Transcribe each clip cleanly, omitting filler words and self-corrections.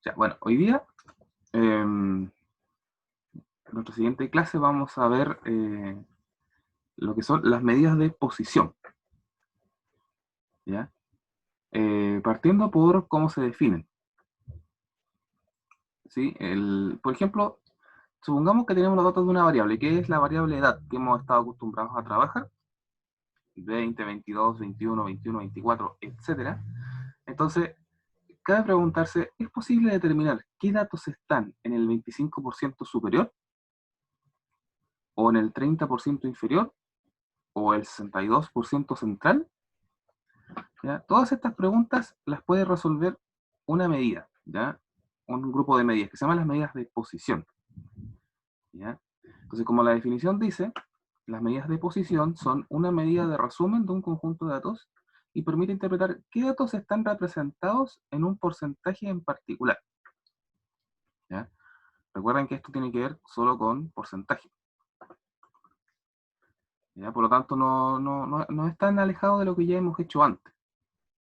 Ya, bueno, hoy día, en nuestra siguiente clase vamos a ver lo que son las medidas de posición, ¿ya? Partiendo por cómo se definen, ¿sí? Por ejemplo, supongamos que tenemos los datos de una variable, que es la variable edad, que hemos estado acostumbrados a trabajar, 20, 22, 21, 21, 24, etcétera. Entonces, cabe preguntarse, ¿es posible determinar qué datos están en el 25% superior, o en el 30% inferior, o el 62% central? ¿Ya? Todas estas preguntas las puede resolver una medida, ¿ya? Un grupo de medidas que se llaman las medidas de posición, ¿ya? Entonces, como la definición dice, las medidas de posición son una medida de resumen de un conjunto de datos y permite interpretar qué datos están representados en un porcentaje en particular, ¿ya? Recuerden que esto tiene que ver solo con porcentaje, ¿ya? Por lo tanto, no es tan alejado de lo que ya hemos hecho antes,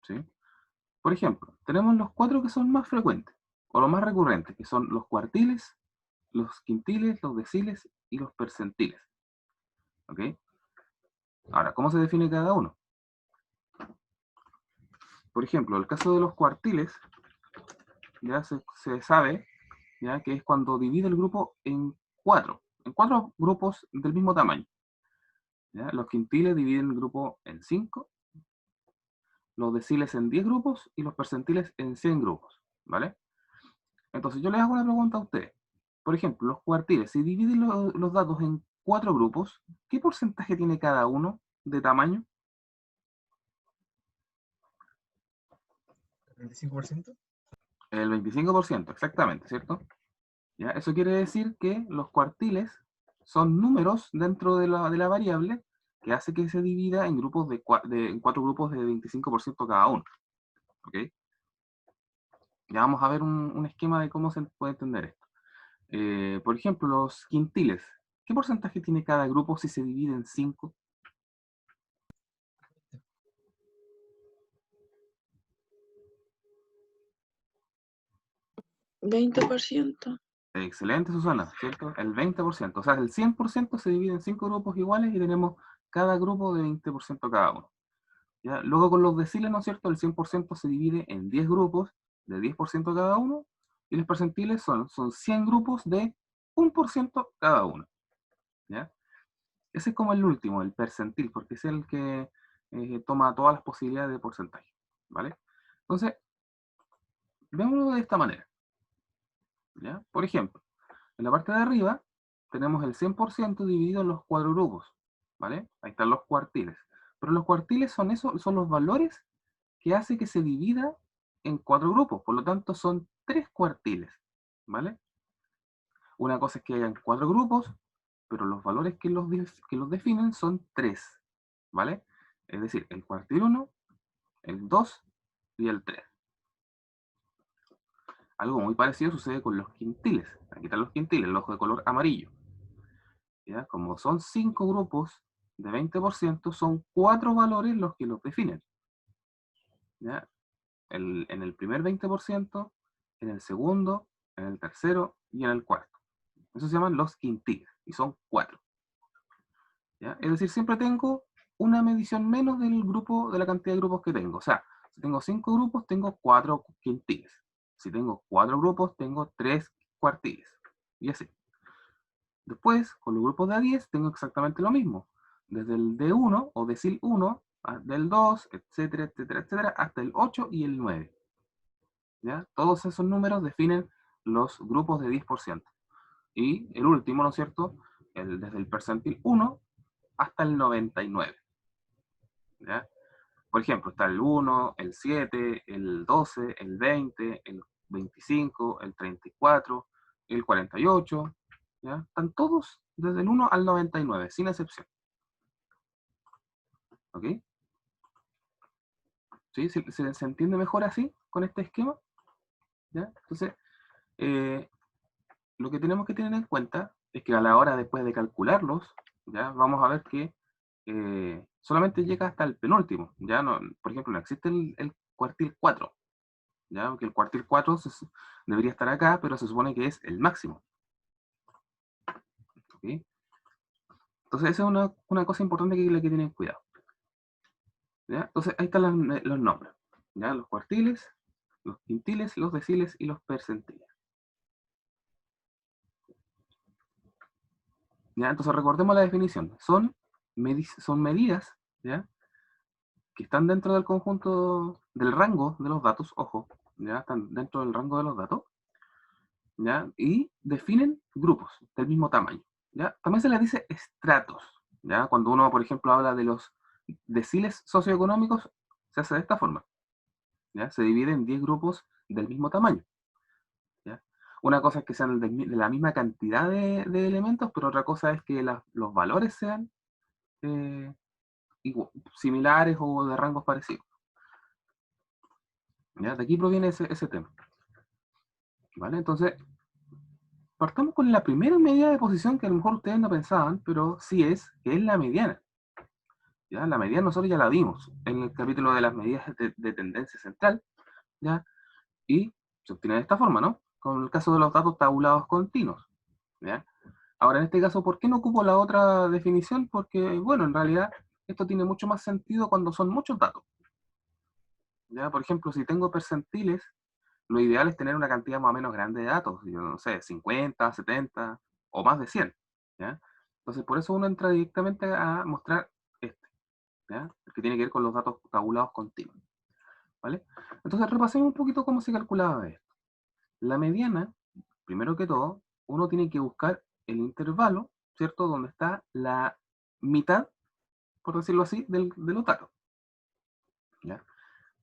¿sí? Por ejemplo, tenemos los cuatro que son más frecuentes, o los más recurrentes, que son los cuartiles, los quintiles, los deciles y los percentiles. ¿Ok? Ahora, ¿cómo se define cada uno? Por ejemplo, el caso de los cuartiles, ya se sabe, ya que es cuando divide el grupo en cuatro grupos del mismo tamaño. ¿Ya? Los quintiles dividen el grupo en 5, los deciles en 10 grupos y los percentiles en 100 grupos. ¿Vale? Entonces yo les hago una pregunta a ustedes. Por ejemplo, los cuartiles, si dividen los datos en cuatro grupos, ¿qué porcentaje tiene cada uno de tamaño? 25%. El 25%, exactamente, ¿cierto? ¿Ya? Eso quiere decir que los cuartiles son números dentro de la variable que hace que se divida en grupos en cuatro grupos de 25% cada uno. ¿Ok? Ya vamos a ver un esquema de cómo se puede entender esto. Por ejemplo, los quintiles. ¿Qué porcentaje tiene cada grupo si se divide en 5? 20%. Excelente, Susana, ¿cierto? El 20%, o sea, el 100% se divide en 5 grupos iguales y tenemos cada grupo de 20% cada uno. ¿Ya? Luego con los deciles, ¿no es cierto? El 100% se divide en 10 grupos de 10% cada uno y los percentiles son 100 grupos de 1% cada uno. ¿Ya? Ese es como el último, el percentil, porque es el que toma todas las posibilidades de porcentaje. ¿Vale? Entonces, veámoslo de esta manera. ¿Ya? Por ejemplo, en la parte de arriba tenemos el 100% dividido en los cuatro grupos, ¿vale? Ahí están los cuartiles. Pero los cuartiles son los valores que hace que se divida en cuatro grupos, por lo tanto son tres cuartiles, ¿vale? Una cosa es que hayan cuatro grupos, pero los valores que los definen son tres, ¿vale? Es decir, el cuartil 1, el 2 y el 3. Algo muy parecido sucede con los quintiles. Aquí están los quintiles, los de color amarillo. ¿Ya? Como son 5 grupos de 20%, son 4 valores los que los definen. ¿Ya? En el primer 20%, en el segundo, en el tercero y en el cuarto. Eso se llaman los quintiles, y son 4. ¿Ya? Es decir, siempre tengo una medición menos del grupo, de la cantidad de grupos que tengo. O sea, si tengo 5 grupos, tengo 4 quintiles. Si tengo 4 grupos, tengo 3 cuartiles. Y así. Después, con los grupos de A10 tengo exactamente lo mismo. Desde el D1 o decil 1, del 2, etcétera, etcétera, etcétera, hasta el 8 y el 9. ¿Ya? Todos esos números definen los grupos de 10%. Y el último, ¿no es cierto? Desde el percentil 1 hasta el 99. ¿Ya? Por ejemplo, está el 1, el 7, el 12, el 20, el 25, el 34, el 48. ¿Ya? Están todos desde el 1 al 99, sin excepción. ¿Ok? ¿Sí? ¿Se entiende mejor así, con este esquema? ¿Ya? Entonces, eh, lo que tenemos que tener en cuenta es que a la hora después de calcularlos, ¿ya? Vamos a ver que solamente llega hasta el penúltimo. ¿Ya? No, por ejemplo, no existe el cuartil 4. ¿ya? Porque el cuartil 4 debería estar acá, pero se supone que es el máximo. ¿Ok? Entonces, esa es una cosa importante que hay que tener cuidado. ¿Ya? Entonces, ahí están los nombres. ¿Ya? Los cuartiles, los quintiles, los deciles y los percentiles. ¿Ya? Entonces, recordemos la definición. Son medidas, ¿ya? Que están dentro del conjunto, del rango de los datos, ojo, ¿ya? Están dentro del rango de los datos, ¿ya? Y definen grupos del mismo tamaño, ¿ya? También se les dice estratos, ¿ya? Cuando uno, por ejemplo, habla de los deciles socioeconómicos, se hace de esta forma, ¿ya? Se divide en 10 grupos del mismo tamaño, ¿ya? Una cosa es que sean de la misma cantidad de elementos, pero otra cosa es que los valores sean eh, similares o de rangos parecidos, ¿ya? De aquí proviene ese tema, ¿vale? Entonces, partamos con la primera medida de posición que a lo mejor ustedes no pensaban, pero sí que es la mediana. ¿Ya? La mediana nosotros ya la vimos en el capítulo de las medidas de tendencia central, ¿ya? Y se obtiene de esta forma, ¿no? Con el caso de los datos tabulados continuos, ¿ya? Ahora, en este caso, ¿por qué no ocupo la otra definición? Porque, bueno, en realidad esto tiene mucho más sentido cuando son muchos datos, ¿ya? Por ejemplo, si tengo percentiles, lo ideal es tener una cantidad más o menos grande de datos, yo no sé, 50, 70 o más de 100, ¿ya? Entonces, por eso uno entra directamente a mostrar este, ¿ya? El que tiene que ver con los datos tabulados continuos, ¿vale? Entonces, repasemos un poquito cómo se calculaba esto. La mediana, primero que todo, uno tiene que buscar el intervalo, ¿cierto? Donde está la mitad, por decirlo así, de los datos, ¿ya?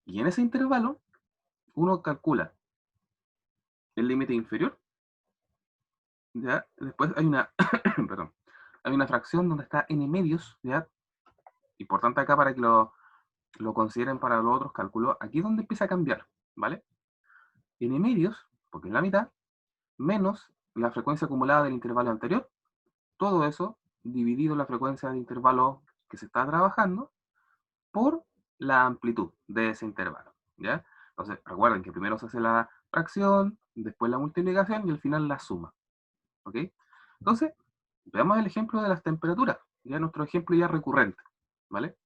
Y en ese intervalo, uno calcula el límite inferior, ¿ya? Después hay una, perdón, hay una fracción donde está n medios, ¿ya? Importante acá para que lo consideren para los otros cálculos. Aquí es donde empieza a cambiar, ¿vale? N medios, porque es la mitad, menos la frecuencia acumulada del intervalo anterior, todo eso dividido la frecuencia de intervalo que se está trabajando por la amplitud de ese intervalo, ¿ya? Entonces, recuerden que primero se hace la fracción, después la multiplicación y al final la suma, ¿ok? Entonces, veamos el ejemplo de las temperaturas, ya nuestro ejemplo ya recurrente, ¿vale?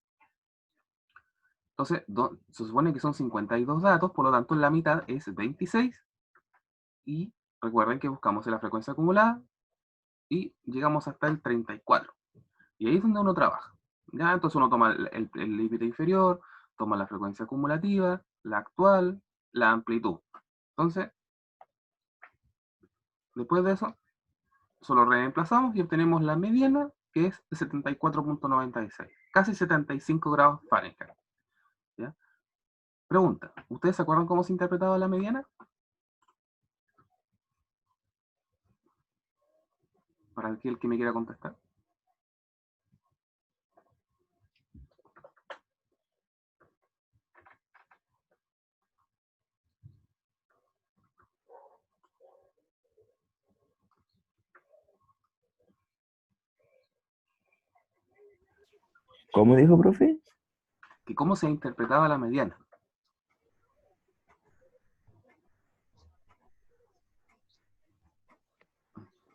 Entonces, se supone que son 52 datos, por lo tanto la mitad es 26, y recuerden que buscamos la frecuencia acumulada, y llegamos hasta el 34. Y ahí es donde uno trabaja, ¿ya? Entonces uno toma el límite inferior, toma la frecuencia acumulativa, la actual, la amplitud. Entonces, después de eso, solo reemplazamos y obtenemos la mediana, que es de 74,96, casi 75 grados Fahrenheit, ¿ya? Pregunta, ¿ustedes se acuerdan cómo se interpretaba la mediana? Para aquel que me quiera contestar. ¿Cómo dijo, profe? Que cómo se interpretaba la mediana.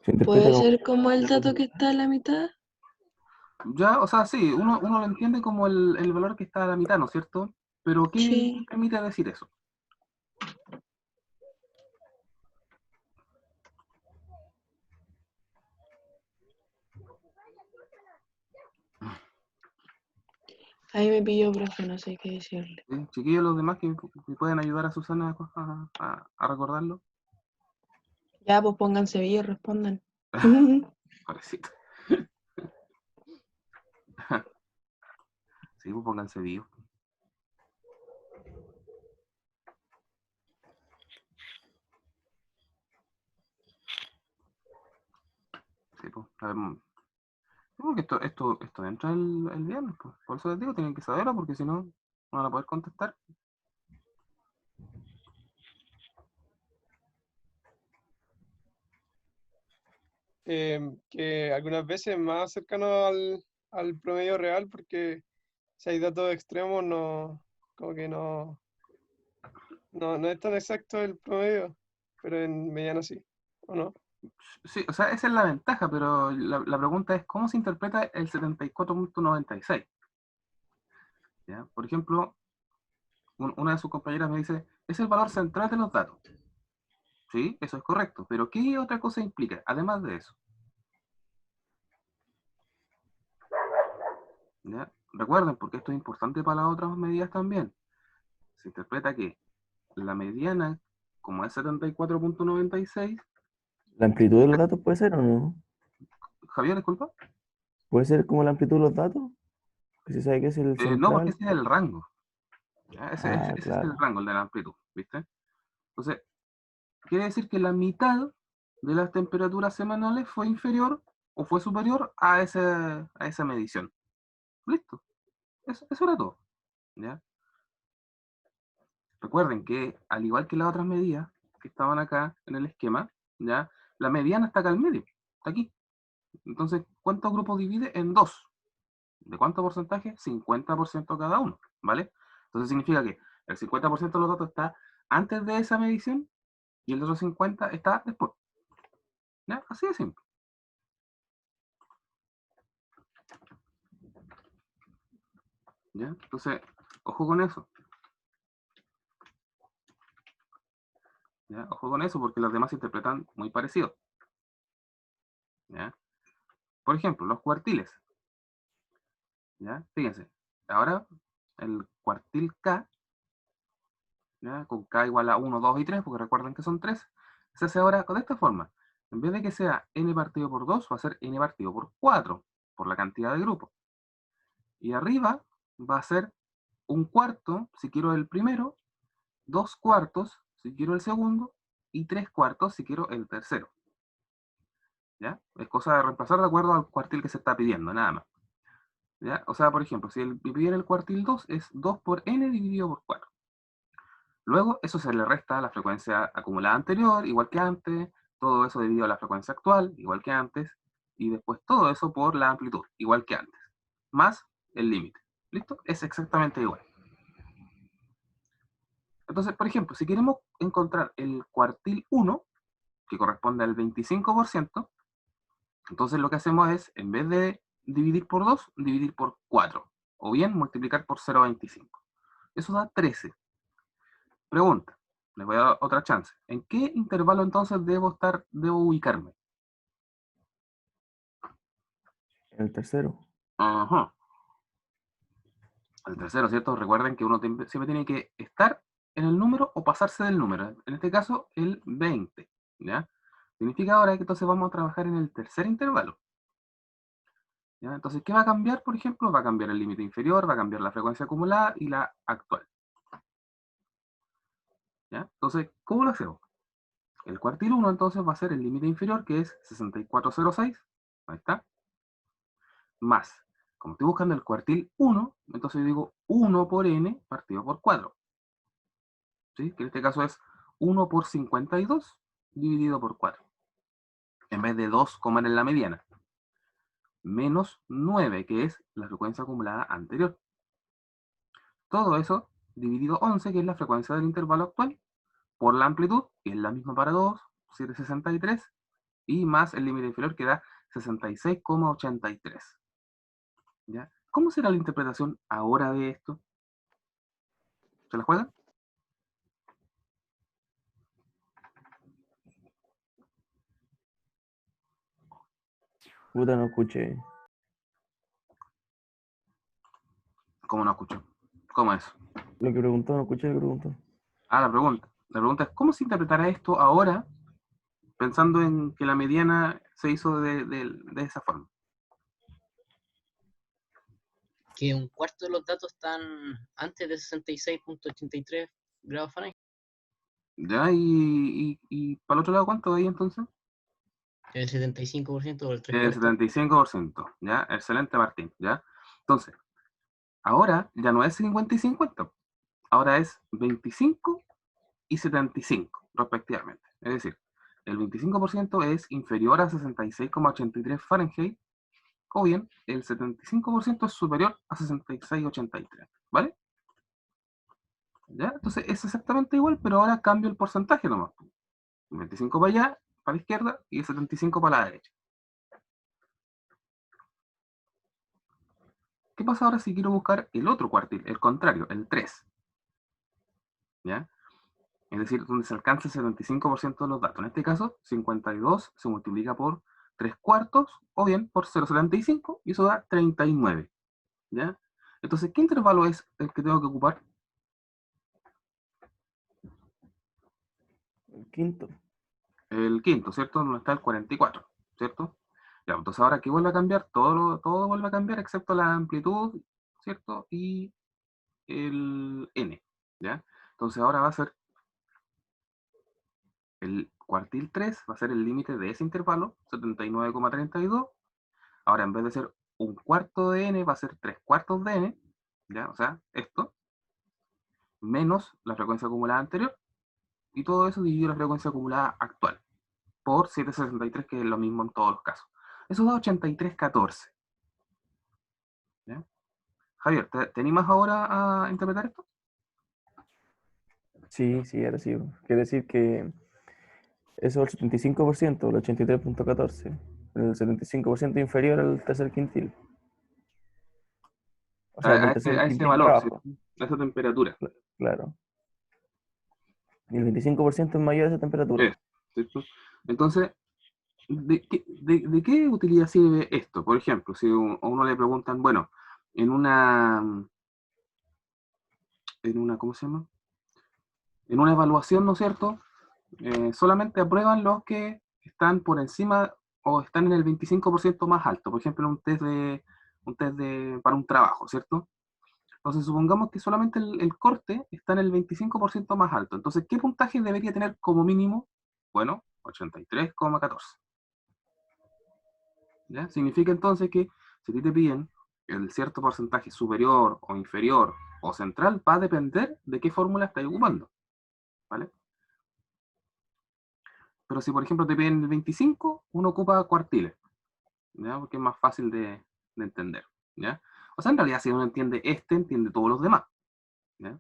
Se interpreta ¿Puede como... ser como el dato que está a la mitad? Ya, o sea, sí, uno lo entiende como el valor que está a la mitad, ¿no es cierto? Pero ¿qué Sí. permite decir eso? Ahí me pilló, profe, no sé qué decirle. Chiquillos, los demás que pueden ayudar a Susana a recordarlo. Ya, pues pónganse bien y respondan. Pobrecito. Sí, pues pónganse vivos. Sí, pues, a ver, creo que esto entra el viernes, pues. Por eso les digo, tienen que saberlo, porque si no, no van a poder contestar. Que algunas veces es más cercano al promedio real, porque si hay datos extremos, no, como que no No, no es tan exacto el promedio, pero en mediana sí, ¿o no? Sí, o sea, esa es la ventaja, pero la pregunta es, ¿cómo se interpreta el 74.96? ¿Ya? Por ejemplo, una de sus compañeras me dice, es el valor central de los datos. Sí, eso es correcto, pero ¿qué otra cosa implica, además de eso? ¿Ya? Recuerden, porque esto es importante para las otras medidas también. Se interpreta que la mediana, como es 74.96, ¿La amplitud de los datos puede ser o no? Javier, disculpa. ¿Puede ser como la amplitud de los datos? Que se sabe que es el No, porque central. ese es el rango. ¿Ya? Ah, Ese es el claro. rango, el de la amplitud, ¿viste? Entonces, quiere decir que la mitad de las temperaturas semanales fue inferior o fue superior a esa medición. Listo. Eso era todo. ¿Ya? Recuerden que, al igual que las otras medidas que estaban acá en el esquema, ¿ya? La mediana está acá al medio, está aquí. Entonces, ¿cuántos grupos divide? En dos. ¿De cuánto porcentaje? 50% cada uno, ¿vale? Entonces significa que el 50% de los datos está antes de esa medición y el otro 50% está después. ¿Ya? Así de simple. ¿Ya? Entonces, ojo con eso. ¿Ya? Ojo con eso porque los demás se interpretan muy parecido. ¿Ya? Por ejemplo, los cuartiles. ¿Ya? Fíjense, ahora el cuartil K, ¿ya? Con K igual a 1, 2 y 3, porque recuerden que son 3, se hace ahora de esta forma. En vez de que sea n partido por 2, va a ser n partido por 4, por la cantidad de grupos. Y arriba va a ser un cuarto, si quiero el primero, 2 cuartos, si quiero el segundo, y 3 cuartos, si quiero el tercero. ¿Ya? Es cosa de reemplazar de acuerdo al cuartil que se está pidiendo, nada más. ¿Ya? O sea, por ejemplo, si me pidieran el cuartil 2, es 2 por n dividido por 4. Luego, eso se le resta a la frecuencia acumulada anterior, igual que antes, todo eso dividido a la frecuencia actual, igual que antes, y después todo eso por la amplitud, igual que antes, más el límite. ¿Listo? Es exactamente igual. Entonces, por ejemplo, si queremos encontrar el cuartil 1, que corresponde al 25%, entonces lo que hacemos es, en vez de dividir por 2, dividir por 4, o bien multiplicar por 0,25. Eso da 13. Pregunta, les voy a dar otra chance. ¿En qué intervalo entonces debo ubicarme? En el tercero. Ajá. El tercero, ¿cierto? Recuerden que uno siempre tiene que estar en el número o pasarse del número. En este caso, el 20. ¿Ya? Significa ahora que entonces vamos a trabajar en el tercer intervalo. ¿Ya? Entonces, ¿qué va a cambiar, por ejemplo? Va a cambiar el límite inferior, va a cambiar la frecuencia acumulada y la actual. ¿Ya? Entonces, ¿cómo lo hacemos? El cuartil 1 entonces va a ser el límite inferior, que es 6406. Ahí está. Más, como estoy buscando el cuartil 1, entonces digo 1 por n partido por 4. ¿Sí? Que en este caso es 1 por 52 dividido por 4. En vez de 2, como en la mediana. Menos 9, que es la frecuencia acumulada anterior. Todo eso dividido 11, que es la frecuencia del intervalo actual, por la amplitud, que es la misma para todos, 763, y más el límite inferior que da 66,83. ¿Ya? ¿Cómo será la interpretación ahora de esto? ¿Se la juegan? Puta, no escuché. ¿Cómo no escucho? ¿Cómo es? Lo que preguntó, no escuché lo que preguntó. Ah, la pregunta. La pregunta es, ¿cómo se interpretará esto ahora, pensando en que la mediana se hizo de esa forma? Que un cuarto de los datos están antes de 66,83 grados Fahrenheit. ¿Ya? ¿Y para el otro lado cuánto hay entonces? El 75% o el 3 El cuartos. 75%. ¿Ya? Excelente, Martín. ¿Ya? Entonces, ahora ya no es 50 y 50. Ahora es 25 y 75, respectivamente. Es decir, el 25% es inferior a 66,83 Fahrenheit, o bien el 75% es superior a 66,83. ¿Vale? ¿Ya? Entonces es exactamente igual, pero ahora cambio el porcentaje nomás. 25 para allá, para la izquierda, y 75 para la derecha. ¿Qué pasa ahora si quiero buscar el otro cuartil, el contrario, el 3? ¿Ya? Es decir, donde se alcanza el 75% de los datos. En este caso, 52 se multiplica por 3 cuartos, o bien por 0,75, y eso da 39. ¿Ya? Entonces, ¿qué intervalo es el que tengo que ocupar? El quinto. El quinto, ¿cierto? Donde está el 44, ¿cierto? Ya, entonces ahora aquí vuelve a cambiar, todo vuelve a cambiar excepto la amplitud, ¿cierto? Y el n, ¿ya? Entonces ahora va a ser el cuartil 3, va a ser el límite de ese intervalo, 79,32. Ahora en vez de ser un cuarto de n, va a ser 3 cuartos de n, ¿ya? O sea, esto, menos la frecuencia acumulada anterior, y todo eso dividido la frecuencia acumulada actual, por 763, que es lo mismo en todos los casos. Eso da 83,14. ¿Ya? Javier, ¿te animas ahora a interpretar esto? Sí, sí, ahora sí. Quiere decir que eso es el 75%, el 83,14. El 75% inferior al tercer quintil. O sea, del tercer A ese quintil para valor, ¿sí? abajo. A esa temperatura. Claro. Y el 25% es mayor a esa temperatura. Es, ¿cierto? Entonces, ¿de qué utilidad sirve esto? Por ejemplo, si a uno le preguntan, bueno, en una, ¿cómo se llama? En una evaluación, ¿no es cierto? Solamente aprueban los que están por encima o están en el 25% más alto. Por ejemplo, para un trabajo, ¿cierto? Entonces, supongamos que solamente el corte está en el 25% más alto. Entonces, ¿qué puntaje debería tener como mínimo? Bueno, 83,14. ¿Ya? Significa entonces que si a ti te piden el cierto porcentaje superior o inferior o central, va a depender de qué fórmula estáis ocupando. ¿Vale? Pero si, por ejemplo, te piden el 25, uno ocupa cuartiles, ¿ya? Porque es más fácil de entender. ¿Ya? O sea, en realidad, si uno entiende entiende todos los demás. ¿Ya?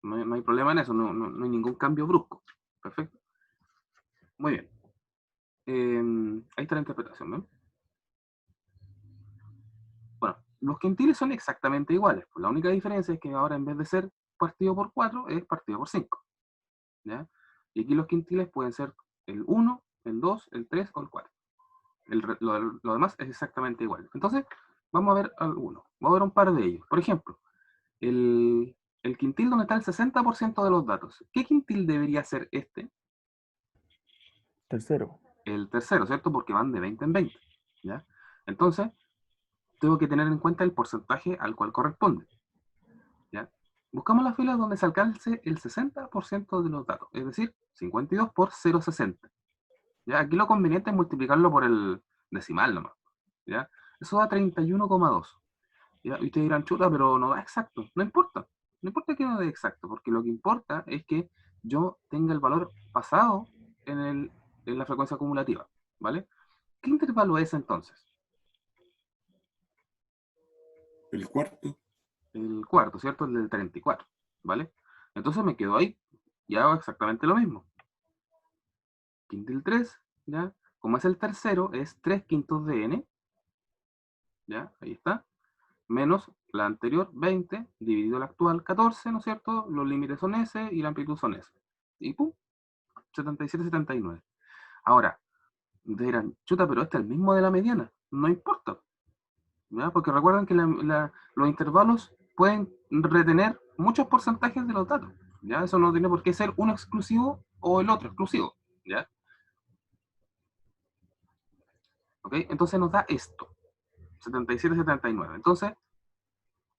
No hay problema en eso, no hay ningún cambio brusco. Perfecto. Muy bien. Ahí está la interpretación, ¿no? Bueno, los quintiles son exactamente iguales. Pues la única diferencia es que ahora en vez de ser partido por 4, es partido por 5. ¿Ya? Y aquí los quintiles pueden ser el 1, el 2, el 3 o el 4. Lo demás es exactamente igual. Entonces, vamos a ver algunos. Vamos a ver un par de ellos. Por ejemplo, el quintil donde está el 60% de los datos. ¿Qué quintil debería ser este? Tercero. El tercero, ¿cierto? Porque van de 20 en 20. ¿Ya? Entonces, tengo que tener en cuenta el porcentaje al cual corresponde. ¿Ya? Buscamos las filas donde se alcance el 60% de los datos, es decir, 52 por 0,60. ¿Ya? Aquí lo conveniente es multiplicarlo por el decimal nomás. ¿Ya? Eso da 31,2. ¿Ya? Y ustedes dirán, chuta, pero no da exacto. No importa. No importa que no dé exacto, porque lo que importa es que yo tenga el valor pasado en la frecuencia acumulativa. ¿Vale? ¿Qué intervalo es entonces? El cuarto. El cuarto, ¿cierto? El del 34. ¿Vale? Entonces me quedo ahí y hago exactamente lo mismo. Quintil 3, ¿ya? Como es el tercero, es 3 quintos de n, ¿ya? Ahí está. Menos la anterior, 20, dividido la actual, 14, ¿no es cierto? Los límites son S y la amplitud son S. Y pum, 77, 79. Ahora, dirán, chuta, pero este es el mismo de la mediana. No importa, ¿ya? Porque recuerden que los intervalos pueden retener muchos porcentajes de los datos, ¿ya? Eso no tiene por qué ser uno exclusivo o el otro exclusivo, ¿ya? ¿Ok? Entonces nos da esto, 77, 79. Entonces,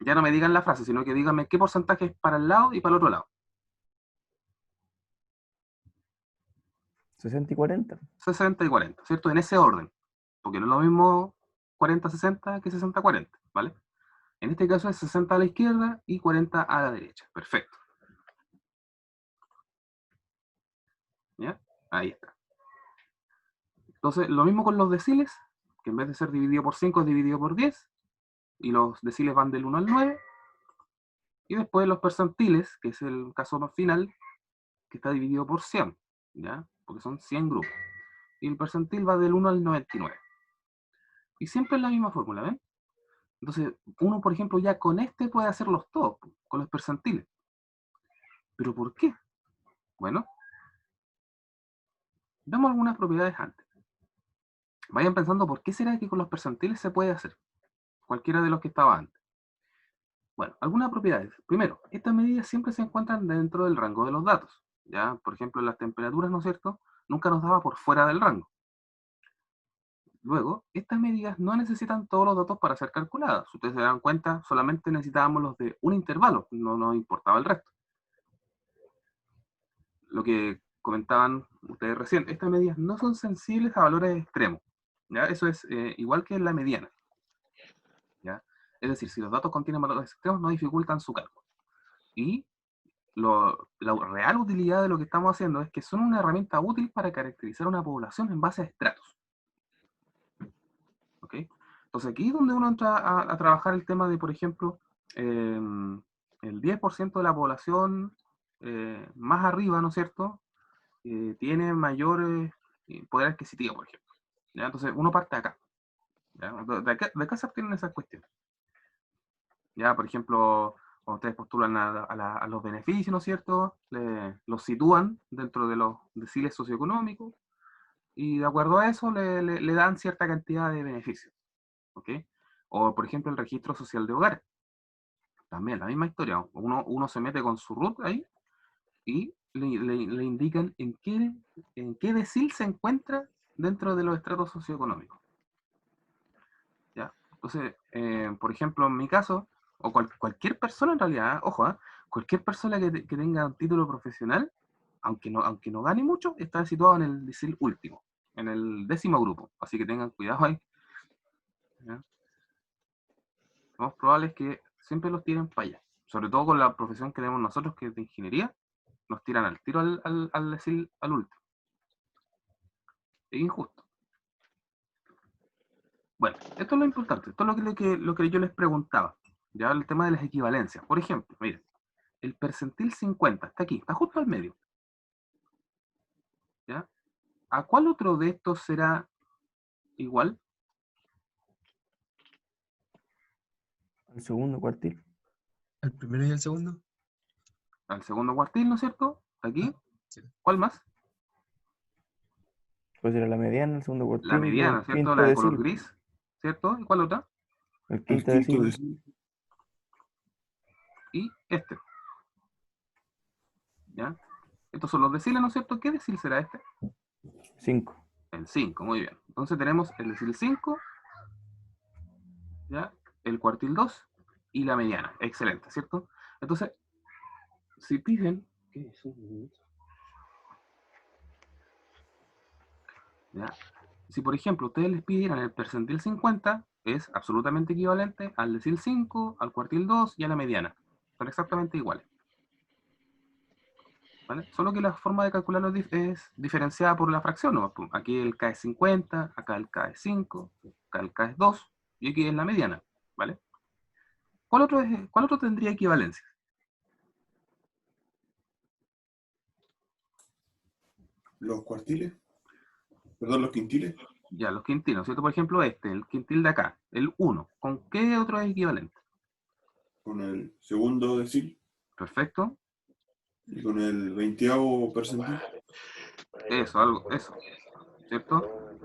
ya no me digan la frase, sino que díganme qué porcentaje es para el lado y para el otro lado. 60 y 40. 60 y 40, ¿cierto? En ese orden. Porque no es lo mismo 40-60 que 60-40, ¿vale? En este caso es 60 a la izquierda y 40 a la derecha. Perfecto. ¿Ya? Ahí está. Entonces, lo mismo con los deciles, que en vez de ser dividido por 5 es dividido por 10, y los deciles van del 1 al 9, Y después los percentiles, que es el caso más final, que está dividido por 100, ¿ya? Porque son 100 grupos. Y el percentil va del 1 al 99. Y siempre es la misma fórmula, ¿ven? Entonces, uno, por ejemplo, ya con este puede hacerlos todos, con los percentiles. ¿Pero por qué? Bueno, veamos algunas propiedades antes. Vayan pensando por qué será que con los percentiles se puede hacer. Cualquiera de los que estaba antes. Bueno, algunas propiedades. Primero, estas medidas siempre se encuentran dentro del rango de los datos. Ya, por ejemplo, las temperaturas, ¿no es cierto? Nunca nos daba por fuera del rango. Luego, estas medidas no necesitan todos los datos para ser calculadas. Si ustedes se dan cuenta, solamente necesitábamos los de un intervalo, no nos importaba el resto. Lo que comentaban ustedes recién, estas medidas no son sensibles a valores extremos. ¿Ya? Eso es igual que en la mediana. ¿Ya? Es decir, si los datos contienen valores extremos, no dificultan su cálculo. Y la real utilidad de lo que estamos haciendo es que son una herramienta útil para caracterizar una población en base a estratos. ¿Ok? Entonces aquí es donde uno entra a trabajar el tema de, por ejemplo, el 10% de la población más arriba, ¿no es cierto?, tiene mayor poder adquisitivo, por ejemplo. ¿Ya? Entonces uno parte de acá. ¿Ya? De acá se obtienen esas cuestiones. Ya, por ejemplo, cuando ustedes postulan a los beneficios, ¿no es cierto?, los sitúan dentro de los deciles socioeconómicos y de acuerdo a eso le dan cierta cantidad de beneficios. ¿Ok? O, por ejemplo, el registro social de hogares. También la misma historia. Uno se mete con su root ahí y le indican en qué decil se encuentra dentro de los estratos socioeconómicos. ¿Ya? Entonces, por ejemplo, en mi caso, o cualquier persona en realidad, ojo, cualquier persona que tenga un título profesional, aunque no gane mucho, está situado en el decil último, en el 10º grupo. Así que tengan cuidado ahí. ¿Ya? Lo más probable es que siempre los tiren para allá. Sobre todo con la profesión que tenemos nosotros, que es de ingeniería, nos tiran al tiro al decil al último. Es injusto. Bueno, esto es lo importante, esto es lo que yo les preguntaba. Ya el tema de las equivalencias. Por ejemplo, miren, el percentil 50 está aquí, está justo al medio. ¿Ya? ¿A cuál otro de estos será igual? El segundo cuartil. ¿El primero y el segundo? Al segundo cuartil, ¿no es cierto? Está aquí. Sí. ¿Cuál más? Pues era la mediana, el segundo La cuartil y mediana, el ¿cierto? quinto La de color decil. gris, ¿cierto? ¿Y cuál otra? El El quinto quinto decil. decil. Y este. ¿Ya? Estos son los deciles, ¿no es cierto? ¿Qué decil será este? 5. El 5, muy bien. Entonces tenemos el decil 5, ¿ya? El cuartil 2 y la mediana. Excelente, ¿cierto? Entonces, si piden... ¿Qué es un... ¿Ya? Si, por ejemplo, ustedes les pidieran el percentil 50, es absolutamente equivalente al decil 5, al cuartil 2 y a la mediana. Son exactamente iguales. ¿Vale? Solo que la forma de calcularlo es diferenciada por la fracción, ¿no? Aquí el K es 50, acá el K es 5, acá el K es 2, y aquí es la mediana, ¿vale? ¿Cuál otro tendría equivalencia? Los cuartiles. Perdón, los quintiles. Ya, los quintiles, ¿cierto? Por ejemplo, el quintil de acá, el 1. ¿Con qué otro es equivalente? Con el segundo decil Perfecto. y con el 20º percentil. Eso, ¿cierto?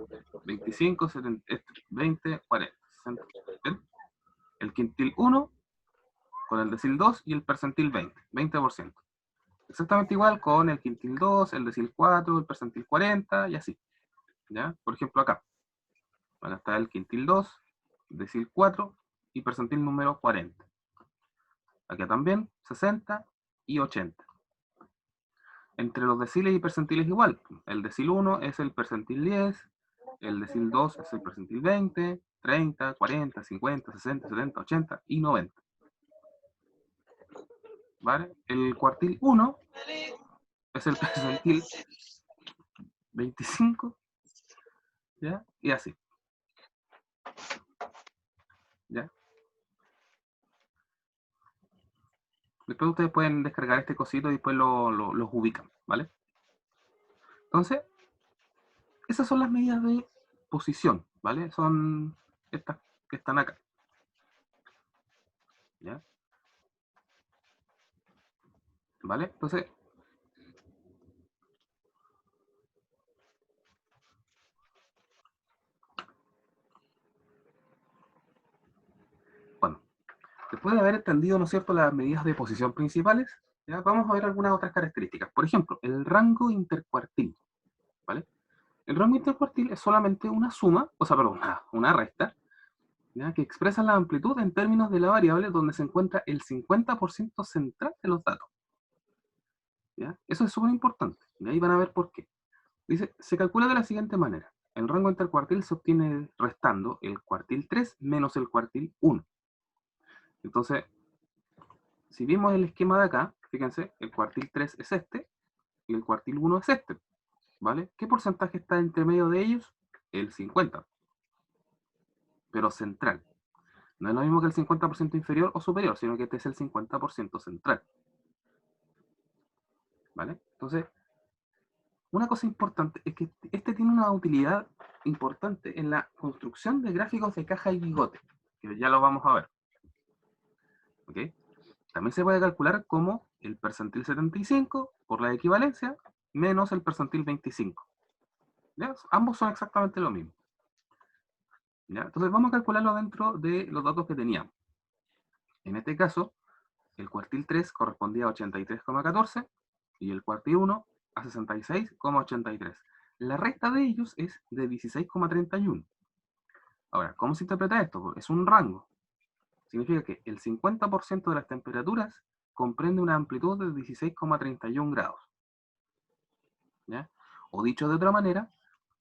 25, 70, 20, 40, 60. ¿Bien? El quintil 1 con el decil 2 y el percentil 20, 20%. Exactamente igual con el quintil 2, el decil 4, el percentil 40 y así. ¿Ya? Por ejemplo, acá. Bueno, está el quintil 2, decil 4 y percentil número 40. Acá también 60 y 80. Entre los deciles y percentiles igual. El decil 1 es el percentil 10, el decil 2 es el percentil 20, 30, 40, 50, 60, 70, 80 y 90. ¿Vale? El cuartil 1 es el percentil 25, ¿ya? Y así. ¿Ya? Después ustedes pueden descargar este cosito y después los ubican, ¿vale? Entonces, esas son las medidas de posición, ¿vale? Son estas que están acá. ¿Ya? ¿Vale? Entonces, bueno, después de haber entendido, ¿no es cierto?, las medidas de posición principales, ¿ya? Vamos a ver algunas otras características. Por ejemplo, el rango intercuartil, ¿vale? El rango intercuartil es solamente una suma, o sea, perdón, una resta, ¿ya?, que expresa la amplitud en términos de la variable donde se encuentra el 50% central de los datos. ¿Ya? Eso es súper importante, y ahí van a ver por qué. Dice, se calcula de la siguiente manera. El rango intercuartil se obtiene restando el cuartil 3 menos el cuartil 1. Entonces, si vimos el esquema de acá, fíjense, el cuartil 3 es este y el cuartil 1 es este, ¿vale? ¿Qué porcentaje está entre medio de ellos? El 50, pero central. No es lo mismo que el 50% inferior o superior, sino que este es el 50% central, ¿vale? Entonces, una cosa importante es que este tiene una utilidad importante en la construcción de gráficos de caja y bigote, que ya lo vamos a ver. ¿Ok? También se puede calcular como el percentil 75 por la equivalencia menos el percentil 25. ¿Ya? Ambos son exactamente lo mismo. ¿Ya? Entonces vamos a calcularlo dentro de los datos que teníamos. En este caso, el cuartil 3 correspondía a 83,14 y el cuartil 1 a 66,83. La resta de ellos es de 16,31. Ahora, ¿cómo se interpreta esto? Pues es un rango. Significa que el 50% de las temperaturas comprende una amplitud de 16,31 grados. ¿Ya? O dicho de otra manera,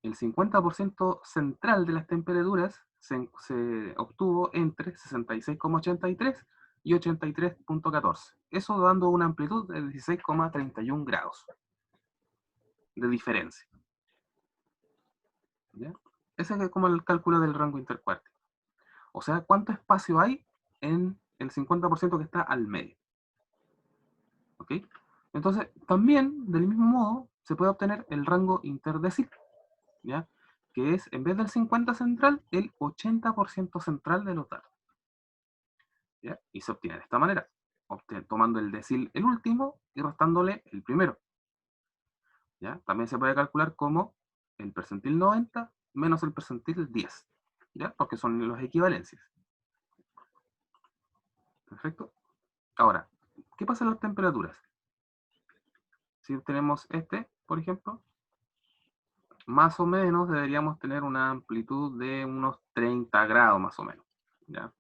el 50% central de las temperaturas se obtuvo entre 66,83 y 83,14. Eso dando una amplitud de 16,31 grados de diferencia. ¿Ya? Ese es como el cálculo del rango intercuartil. O sea, ¿cuánto espacio hay en el 50% que está al medio? ¿Ok? Entonces, también, del mismo modo, se puede obtener el rango interdecil, ¿ya? Que es, en vez del 50 central, el 80% central de los datos. ¿Ya? Y se obtiene de esta manera, tomando el decil el último y restándole el primero. ¿Ya? También se puede calcular como el percentil 90 menos el percentil 10, ¿ya? Porque son las equivalencias. Perfecto. Ahora, ¿qué pasa en las temperaturas? Si tenemos este, por ejemplo, más o menos deberíamos tener una amplitud de unos 30 grados más o menos, ¿ya?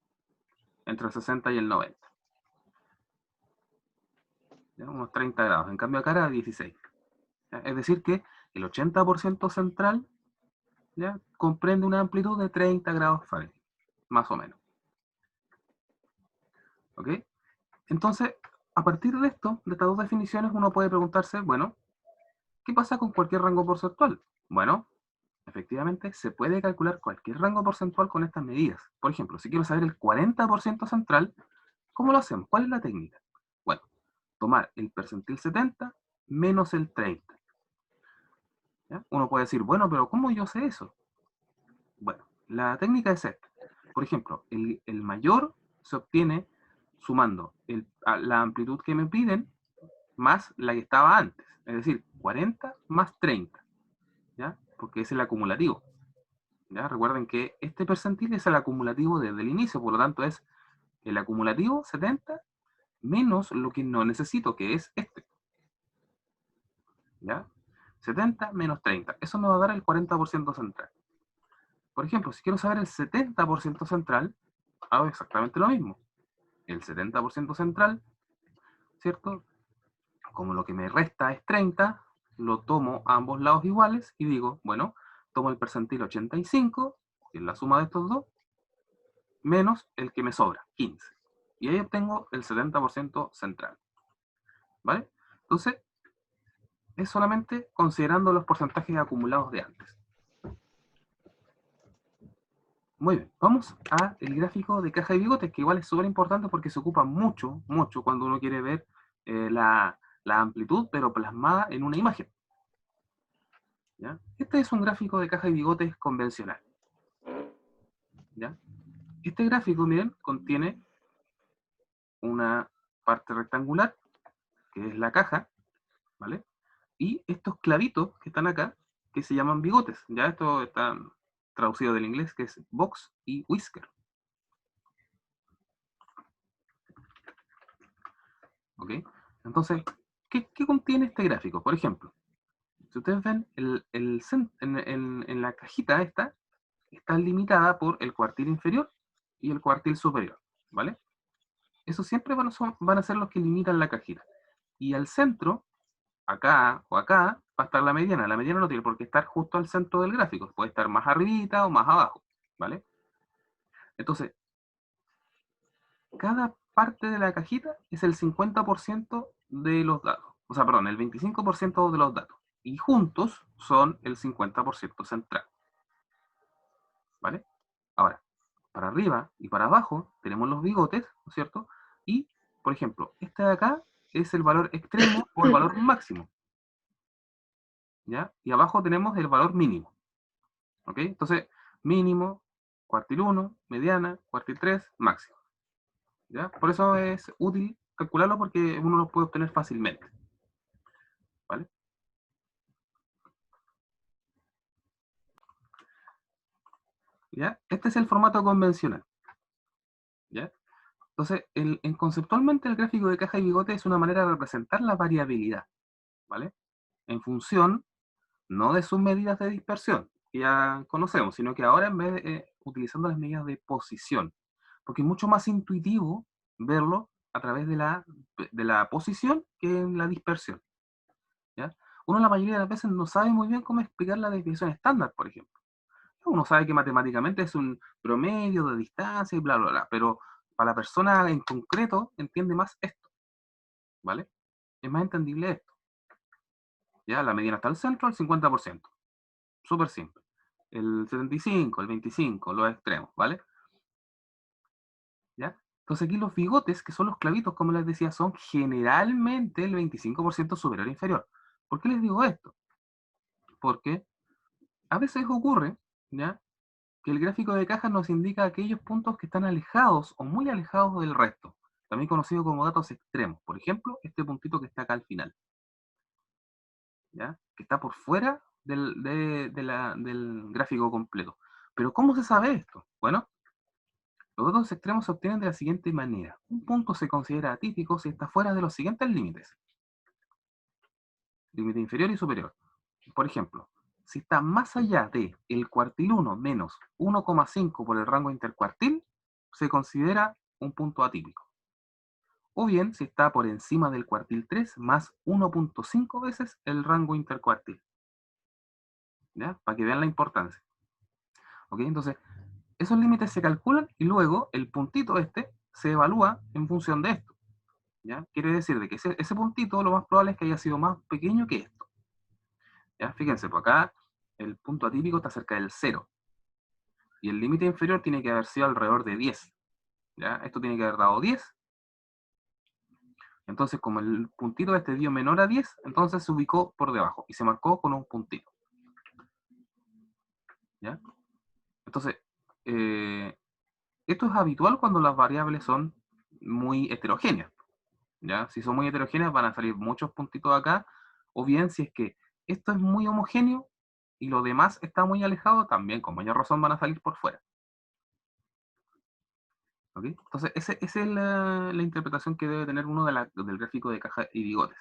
Entre el 60 y el 90. ¿Ya? Unos 30 grados. En cambio acá era 16. ¿Ya? Es decir que el 80% central, ¿ya?, comprende una amplitud de 30 grados Fahrenheit, más o menos. ¿Ok? Entonces, a partir de esto, de estas dos definiciones, uno puede preguntarse, bueno, ¿qué pasa con cualquier rango porcentual? Bueno, efectivamente, se puede calcular cualquier rango porcentual con estas medidas. Por ejemplo, si quiero saber el 40% central, ¿cómo lo hacemos? ¿Cuál es la técnica? Bueno, tomar el percentil 70 menos el 30. ¿Ya? Uno puede decir, bueno, pero ¿cómo yo sé eso? Bueno, la técnica es esta. Por ejemplo, el mayor se obtiene sumando la amplitud que me piden más la que estaba antes. Es decir, 40 más 30. ¿Ya? Porque es el acumulativo. ¿Ya? Recuerden que este percentil es el acumulativo desde el inicio, por lo tanto es el acumulativo 70 menos lo que no necesito, que es este. ¿Ya? 70 menos 30. Eso me va a dar el 40% central. Por ejemplo, si quiero saber el 70% central, hago exactamente lo mismo. El 70% central, ¿cierto? Como lo que me resta es 30, lo tomo a ambos lados iguales y digo, bueno, tomo el percentil 85, que es la suma de estos dos, menos el que me sobra, 15. Y ahí obtengo el 70% central. ¿Vale? Entonces, es solamente considerando los porcentajes acumulados de antes. Muy bien, vamos a el gráfico de caja de bigotes, que igual es súper importante porque se ocupa mucho, mucho cuando uno quiere ver la amplitud, pero plasmada en una imagen. ¿Ya? Este es un gráfico de caja de bigotes convencional. ¿Ya? Este gráfico, miren, contiene una parte rectangular, que es la caja, ¿vale? Y estos clavitos que están acá, que se llaman bigotes. Ya esto está traducido del inglés, que es box y whisker. ¿Ok? Entonces, ¿qué contiene este gráfico? Por ejemplo, si ustedes ven, en la cajita esta, está limitada por el cuartil inferior y el cuartil superior, ¿vale? Esos siempre van a ser los que limitan la cajita. Y al centro, acá o acá, va a estar la mediana. La mediana no tiene por qué estar justo al centro del gráfico. Puede estar más arribita o más abajo, ¿vale? Entonces, cada parte de la cajita es el 50% de los datos. O sea, perdón, el 25% de los datos. Y juntos son el 50% central. ¿Vale? Ahora, para arriba y para abajo tenemos los bigotes, ¿no es cierto? Y, por ejemplo, este de acá es el valor extremo o el valor máximo. ¿Ya? Y abajo tenemos el valor mínimo. ¿Ok? Entonces, mínimo, cuartil 1, mediana, cuartil 3, máximo. ¿Ya? Por eso es útil calcularlo porque uno lo puede obtener fácilmente. ¿Vale? ¿Ya? Este es el formato convencional. ¿Ya? Entonces, conceptualmente el gráfico de caja y bigote es una manera de representar la variabilidad, ¿vale? En función, no de sus medidas de dispersión, que ya conocemos, sino que ahora en vez de utilizando las medidas de posición, porque es mucho más intuitivo verlo a través de la posición que en la dispersión, ¿ya? Uno la mayoría de las veces no sabe muy bien cómo explicar la desviación estándar, por ejemplo. Uno sabe que matemáticamente es un promedio de distancia y bla, bla, bla, pero para la persona en concreto entiende más esto, ¿vale? Es más entendible esto. ¿Ya? La mediana está al centro, el 50%. Súper simple. El 75, el 25, los extremos, ¿vale? ¿Ya? Entonces aquí los bigotes, que son los clavitos, como les decía, son generalmente el 25% superior e inferior. ¿Por qué les digo esto? Porque a veces ocurre, ¿ya?, que el gráfico de caja nos indica aquellos puntos que están alejados o muy alejados del resto, también conocido como datos extremos. Por ejemplo, este puntito que está acá al final, ¿ya?, que está por fuera del gráfico completo. Pero ¿cómo se sabe esto? Bueno, los datos extremos se obtienen de la siguiente manera. Un punto se considera atípico si está fuera de los siguientes límites. Límite inferior y superior. Por ejemplo, si está más allá de el cuartil 1 menos 1,5 por el rango intercuartil, se considera un punto atípico. O bien, si está por encima del cuartil 3 más 1,5 veces el rango intercuartil. ¿Ya? Para que vean la importancia. ¿Ok? Entonces, esos límites se calculan y luego el puntito este se evalúa en función de esto. ¿Ya? Quiere decir de que ese puntito lo más probable es que haya sido más pequeño que esto. ¿Ya? Fíjense, por acá el punto atípico está cerca del 0. Y el límite inferior tiene que haber sido alrededor de 10. ¿Ya? Esto tiene que haber dado 10. Entonces, como el puntito este dio menor a 10, entonces se ubicó por debajo y se marcó con un puntito. ¿Ya? Entonces, esto es habitual cuando las variables son muy heterogéneas. ¿Ya? Si son muy heterogéneas van a salir muchos puntitos acá, o bien si es que esto es muy homogéneo y lo demás está muy alejado, también con mayor razón van a salir por fuera. ¿Ok? Entonces, esa es la interpretación que debe tener uno del gráfico de caja y bigotes.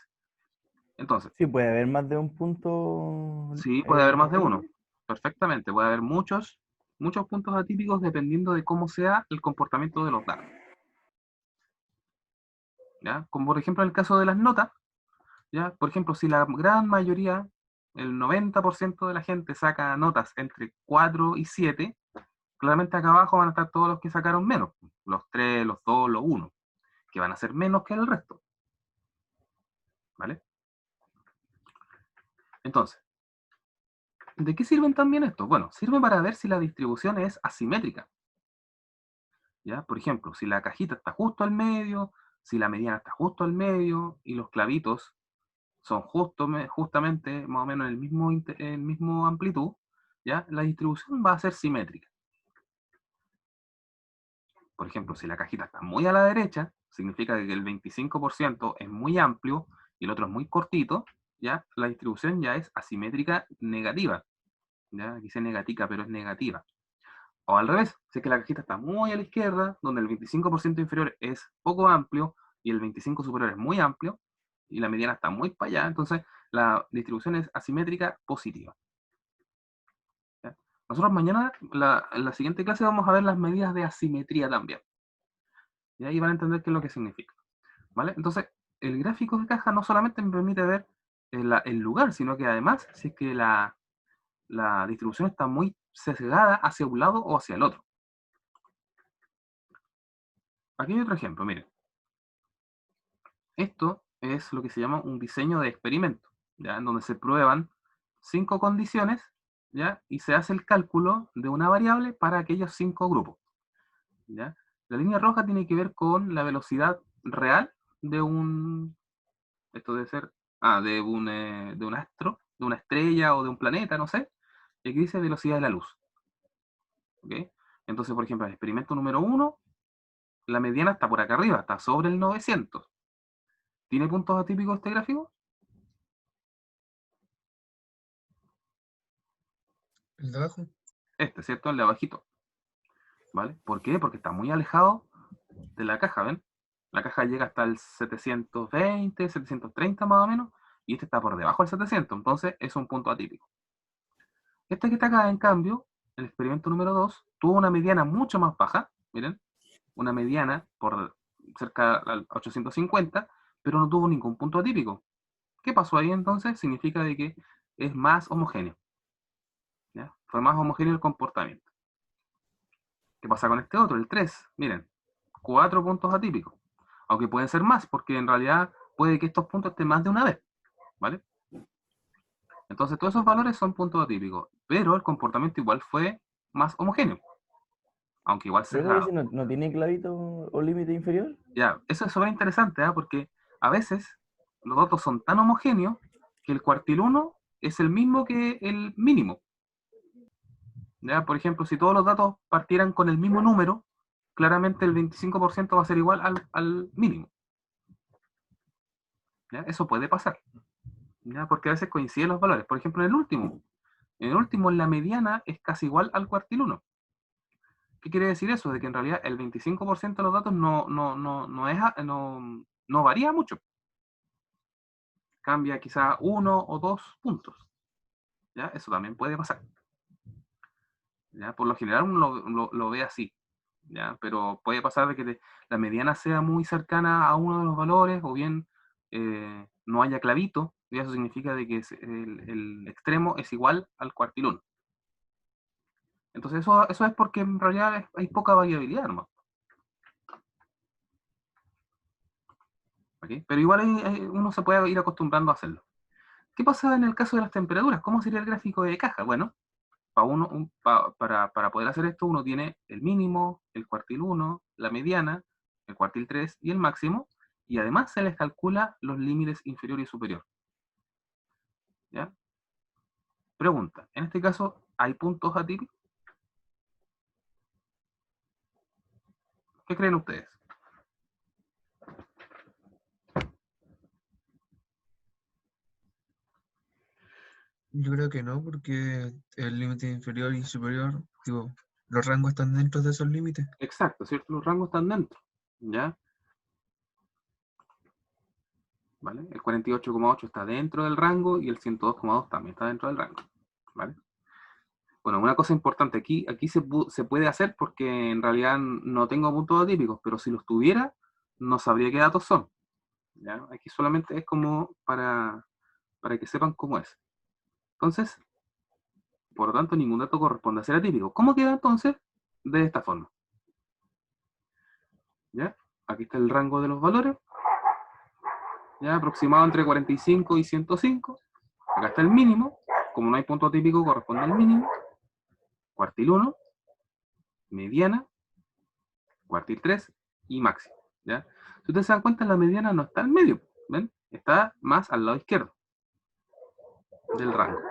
Entonces, Sí, puede haber más de un punto. sí, puede haber más de uno. Perfectamente, puede haber muchos puntos atípicos dependiendo de cómo sea el comportamiento de los datos. ¿Ya? Como por ejemplo en el caso de las notas, ¿ya? Por ejemplo, si la gran mayoría, el 90% de la gente saca notas entre 4 y 7, claramente acá abajo van a estar todos los que sacaron menos, los 3, los 2, los 1, que van a ser menos que el resto. ¿Vale? Entonces, ¿De qué sirven también estos? Bueno, sirve para ver si la distribución es asimétrica. ¿Ya? Por ejemplo, si la cajita está justo al medio, si la mediana está justo al medio y los clavitos son justamente más o menos el mismo amplitud, ¿ya? La distribución va a ser simétrica. Por ejemplo, si la cajita está muy a la derecha, significa que el 25% es muy amplio y el otro es muy cortito, ¿ya? La distribución ya es asimétrica negativa. ¿Ya? Aquí dice negativa, pero es negativa. O al revés, si es que la cajita está muy a la izquierda, donde el 25% inferior es poco amplio y el 25% superior es muy amplio, y la mediana está muy para allá, entonces la distribución es asimétrica positiva. ¿Ya? Nosotros mañana, en la siguiente clase, vamos a ver las medidas de asimetría también. Y ahí van a entender qué es lo que significa. ¿Vale? Entonces, el gráfico de caja no solamente me permite ver el lugar, sino que además, si es que la distribución está muy sesgada hacia un lado o hacia el otro. Aquí hay otro ejemplo, miren. Esto es lo que se llama un diseño de experimento, ¿ya? En donde se prueban 5 condiciones, ¿ya? Y se hace el cálculo de una variable para aquellos 5 grupos, ¿ya? La línea roja tiene que ver con la velocidad real de esto debe ser, de un astro, de una estrella o de un planeta, no sé. Y aquí dice velocidad de la luz. ¿Ok? Entonces, por ejemplo, el experimento número 1, la mediana está por acá arriba, está sobre el 900. ¿Tiene puntos atípicos este gráfico? ¿El de abajo? Este, ¿cierto? El de abajito. ¿Vale? ¿Por qué? Porque está muy alejado de la caja, ¿ven? La caja llega hasta el 720, 730 más o menos, y este está por debajo del 700, entonces es un punto atípico. Este que está acá, en cambio, el experimento número 2, tuvo una mediana mucho más baja, miren, una mediana por cerca al 850, pero no tuvo ningún punto atípico. ¿Qué pasó ahí entonces? Significa de que es más homogéneo. ¿Ya? Fue más homogéneo el comportamiento. ¿Qué pasa con este otro? El 3, miren, 4 puntos atípicos. Aunque pueden ser más, porque en realidad puede que estos puntos estén más de una vez. ¿Vale? Entonces todos esos valores son puntos atípicos, pero el comportamiento igual fue más homogéneo. Aunque igual Pero sesgado. ese no tiene clavito o límite inferior. Ya, eso es súper interesante, ¿eh? Porque a veces los datos son tan homogéneos que el cuartil 1 es el mismo que el mínimo. ¿Ya? Por ejemplo, si todos los datos partieran con el mismo número, claramente el 25% va a ser igual al mínimo. ¿Ya? Eso puede pasar. ¿Ya? Porque a veces coinciden los valores. Por ejemplo, en el último, la mediana es casi igual al cuartil 1. ¿Qué quiere decir eso? De que en realidad el 25% de los datos no varía mucho. Cambia quizá 1 o 2 puntos. ¿Ya? Eso también puede pasar. ¿Ya? Por lo general uno lo ve así. ¿Ya? Pero puede pasar de que la mediana sea muy cercana a uno de los valores o bien no haya clavito, y eso significa de que el extremo es igual al cuartil 1. Entonces eso es porque en realidad hay poca variabilidad, hermano. ¿Okay? Pero igual uno se puede ir acostumbrando a hacerlo. ¿Qué pasa en el caso de las temperaturas? ¿Cómo sería el gráfico de caja? Bueno, para poder hacer esto uno tiene el mínimo, el cuartil 1, la mediana, el cuartil 3 y el máximo, y además se les calcula los límites inferior y superior. ¿Ya? Pregunta, en este caso, ¿hay puntos atípicos? ¿Qué creen ustedes? Yo creo que no, porque el límite inferior y superior, digo, los rangos están dentro de esos límites. Exacto, ¿cierto? Los rangos están dentro. ¿Ya? ¿Vale? El 48,8 está dentro del rango y el 102,2 también está dentro del rango. ¿Vale? Bueno, una cosa importante, aquí se puede hacer porque en realidad no tengo puntos atípicos, pero si los tuviera, no sabría qué datos son. ¿Ya? Aquí solamente es como para que sepan cómo es. Entonces, por lo tanto, ningún dato corresponde a ser atípico. ¿Cómo queda entonces? De esta forma. ¿Ya? Aquí está el rango de los valores. ¿Ya? Aproximado entre 45 y 105. Acá está el mínimo. Como como no hay punto típico, corresponde al mínimo, cuartil 1, mediana, cuartil 3 y máximo. ¿Ya? Si ustedes se dan cuenta, la mediana no está en medio, ¿ven? Está más al lado izquierdo del rango.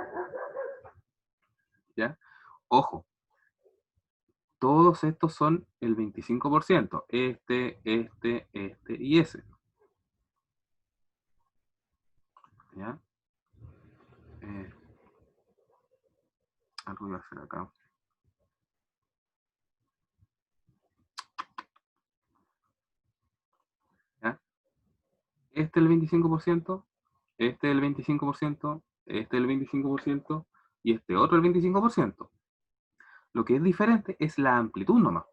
¿Ya? Ojo, todos estos son el 25%. Este y ese. ¿Ya? Algo iba a hacer acá. ¿Ya? Este el 25%, este el 25%, este el 25% y este otro el 25%. Lo que es diferente es la amplitud nomás.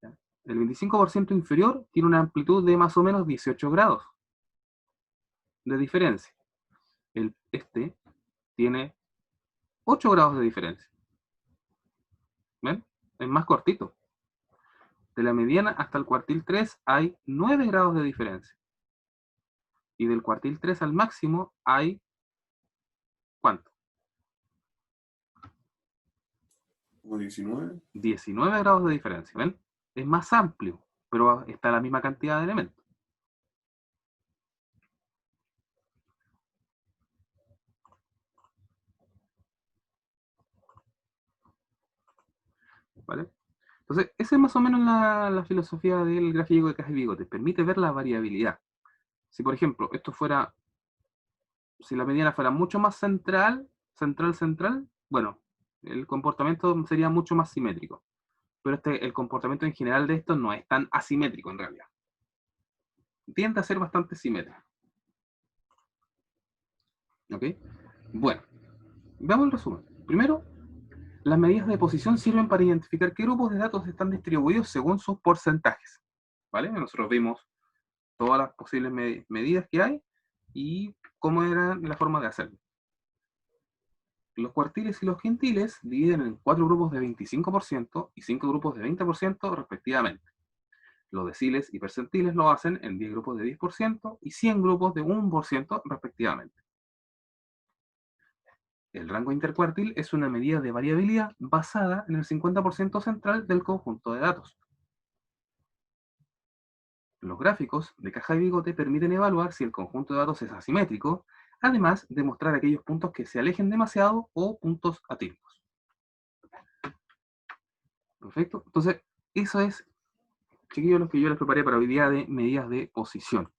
¿Ya? El 25% inferior tiene una amplitud de más o menos 18 grados de diferencia. Este tiene 8 grados de diferencia. ¿Ven? Es más cortito. De la mediana hasta el cuartil 3 hay 9 grados de diferencia. Y del cuartil 3 al máximo hay, ¿cuánto? Como 19. 19 grados de diferencia, ¿ven? Es más amplio, pero está la misma cantidad de elementos. ¿Vale? Entonces, esa es más o menos la filosofía del gráfico de caja y bigote. Permite ver la variabilidad. Si, por ejemplo, esto fuera, si la mediana fuera mucho más central, bueno, el comportamiento sería mucho más simétrico. Pero el comportamiento en general de esto no es tan asimétrico en realidad. Tiende a ser bastante simétrico. ¿Ok? Bueno, veamos el resumen. Primero, las medidas de posición sirven para identificar qué grupos de datos están distribuidos según sus porcentajes. ¿Vale? Nosotros vimos todas las posibles medidas que hay y cómo era la forma de hacerlo. Los cuartiles y los quintiles dividen en 4 grupos de 25% y 5 grupos de 20% respectivamente. Los deciles y percentiles lo hacen en 10 grupos de 10% y 100 grupos de 1% respectivamente. El rango intercuartil es una medida de variabilidad basada en el 50% central del conjunto de datos. Los gráficos de caja y bigote permiten evaluar si el conjunto de datos es asimétrico, además de mostrar aquellos puntos que se alejen demasiado o puntos atípicos. Perfecto. Entonces, eso es, chiquillos, lo que yo les preparé para hoy día de medidas de posición.